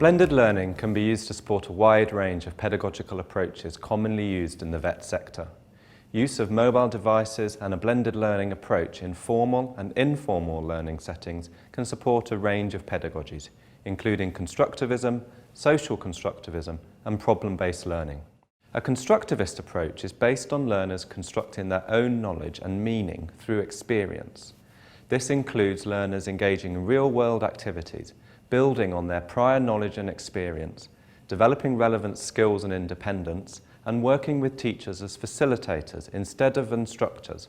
Blended learning can be used to support a wide range of pedagogical approaches commonly used in the vet sector. Use of mobile devices and a blended learning approach in formal and informal learning settings can support a range of pedagogies, including constructivism, social constructivism, and problem-based learning. A constructivist approach is based on learners constructing their own knowledge and meaning through experience. This includes learners engaging in real-world activities, building on their prior knowledge and experience, developing relevant skills and independence, and working with teachers as facilitators instead of instructors,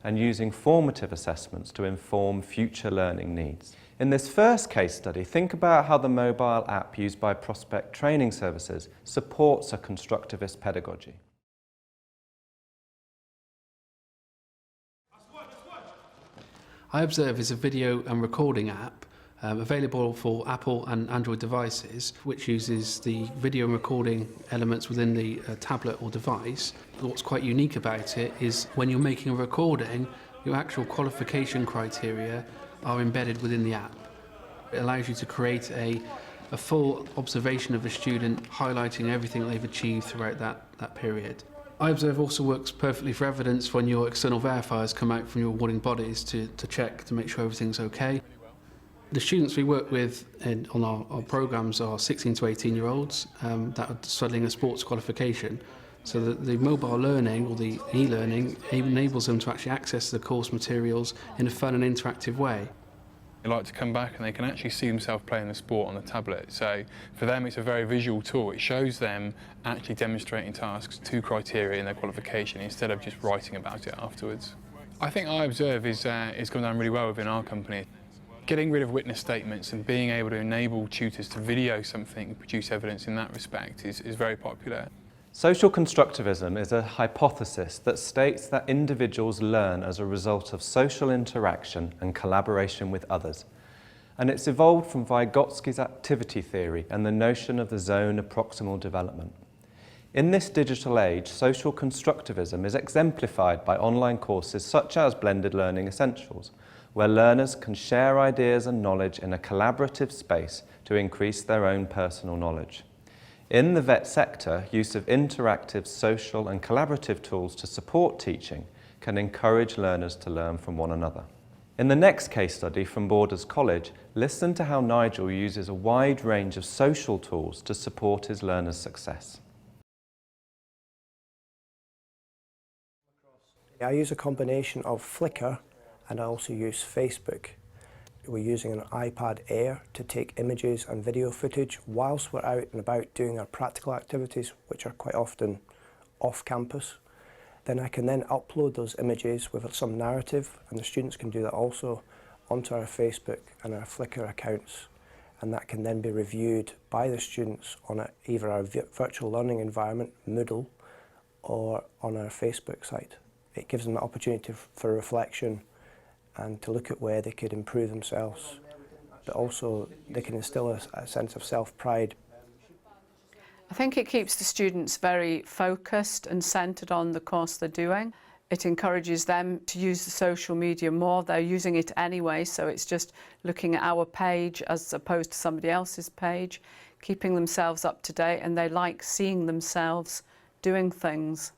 and using formative assessments to inform future learning needs. In this first case study, think about how the mobile app used by Prospect Training Services supports a constructivist pedagogy. iObserve is a video and recording app available for Apple and Android devices, which uses the video and recording elements within the tablet or device. What's quite unique about it is when you're making a recording, your actual qualification criteria are embedded within the app. It allows you to create a full observation of a student, highlighting everything they've achieved throughout that period. iObserve also works perfectly for evidence when your external verifiers come out from your awarding bodies to check to make sure everything's okay. The students we work with on our programmes are 16 to 18-year-olds that are studying a sports qualification. So that the mobile learning or the e-learning enables them to actually access the course materials in a fun and interactive way. They like to come back and they can actually see themselves playing the sport on the tablet. So for them it's a very visual tool. It shows them actually demonstrating tasks to criteria in their qualification instead of just writing about it afterwards. I think iObserve is going down really well within our company. Getting rid of witness statements and being able to enable tutors to video something and produce evidence in that respect is very popular. Social constructivism is a hypothesis that states that individuals learn as a result of social interaction and collaboration with others. And it's evolved from Vygotsky's activity theory and the notion of the zone of proximal development. In this digital age, social constructivism is exemplified by online courses such as Blended Learning Essentials, where learners can share ideas and knowledge in a collaborative space to increase their own personal knowledge. In the vet sector, use of interactive, social and collaborative tools to support teaching can encourage learners to learn from one another. In the next case study from Borders College, listen to how Nigel uses a wide range of social tools to support his learners' success. I use a combination of Flickr and I also use Facebook. We're using an iPad Air to take images and video footage whilst we're out and about doing our practical activities, which are quite often off campus. Then I can then upload those images with some narrative, and the students can do that also, onto our Facebook and our Flickr accounts, and that can then be reviewed by the students on either our virtual learning environment, Moodle, or on our Facebook site. It gives them the opportunity for reflection and to look at where they could improve themselves, but also they can instill a sense of self-pride. I think it keeps the students very focused and centred on the course they're doing. It encourages them to use the social media more. They're using it anyway, so it's just looking at our page as opposed to somebody else's page, keeping themselves up to date, and they like seeing themselves doing things.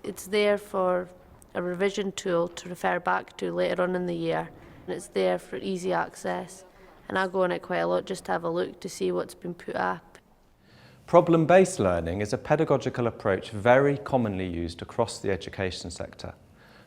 It's there for a revision tool to refer back to later on in the year, and it's there for easy access, and I go on it quite a lot just to have a look to see what's been put up. Problem-based learning is a pedagogical approach very commonly used across the education sector.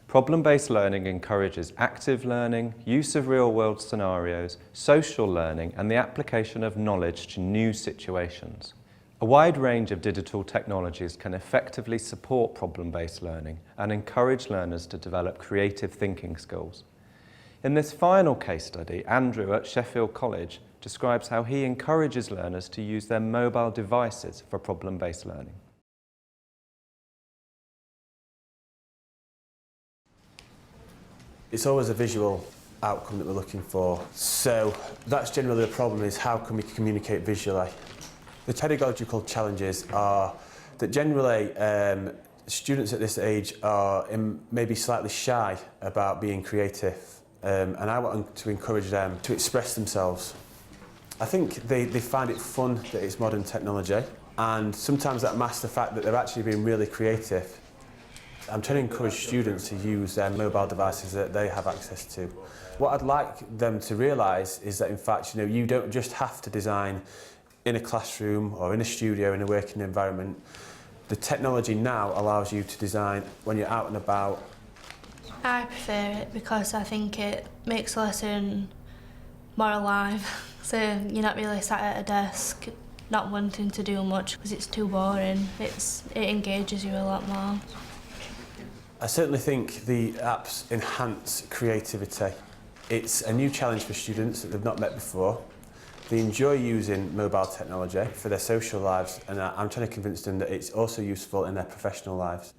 Problem-based learning encourages active learning, use of real-world scenarios, social learning, and the application of knowledge to new situations. A wide range of digital technologies can effectively support problem-based learning and encourage learners to develop creative thinking skills. In this final case study, Andrew at Sheffield College describes how he encourages learners to use their mobile devices for problem-based learning. It's always a visual outcome that we're looking for, so that's generally the problem, is how can we communicate visually. The pedagogical challenges are that generally students at this age are maybe slightly shy about being creative, and I want to encourage them to express themselves. I think they find it fun that it's modern technology, and sometimes that masks the fact that they're actually being really creative. I'm trying to encourage students to use their mobile devices that they have access to. What I'd like them to realise is that in fact, you don't just have to design in a classroom or in a studio in a working environment. The technology now allows you to design when you're out and about. I prefer it because I think it makes the lesson more alive. So you're not really sat at a desk not wanting to do much because it's too boring. It engages you a lot more. I certainly think the apps enhance creativity. It's a new challenge for students that they've not met before. They enjoy using mobile technology for their social lives, and I'm trying to convince them that it's also useful in their professional lives.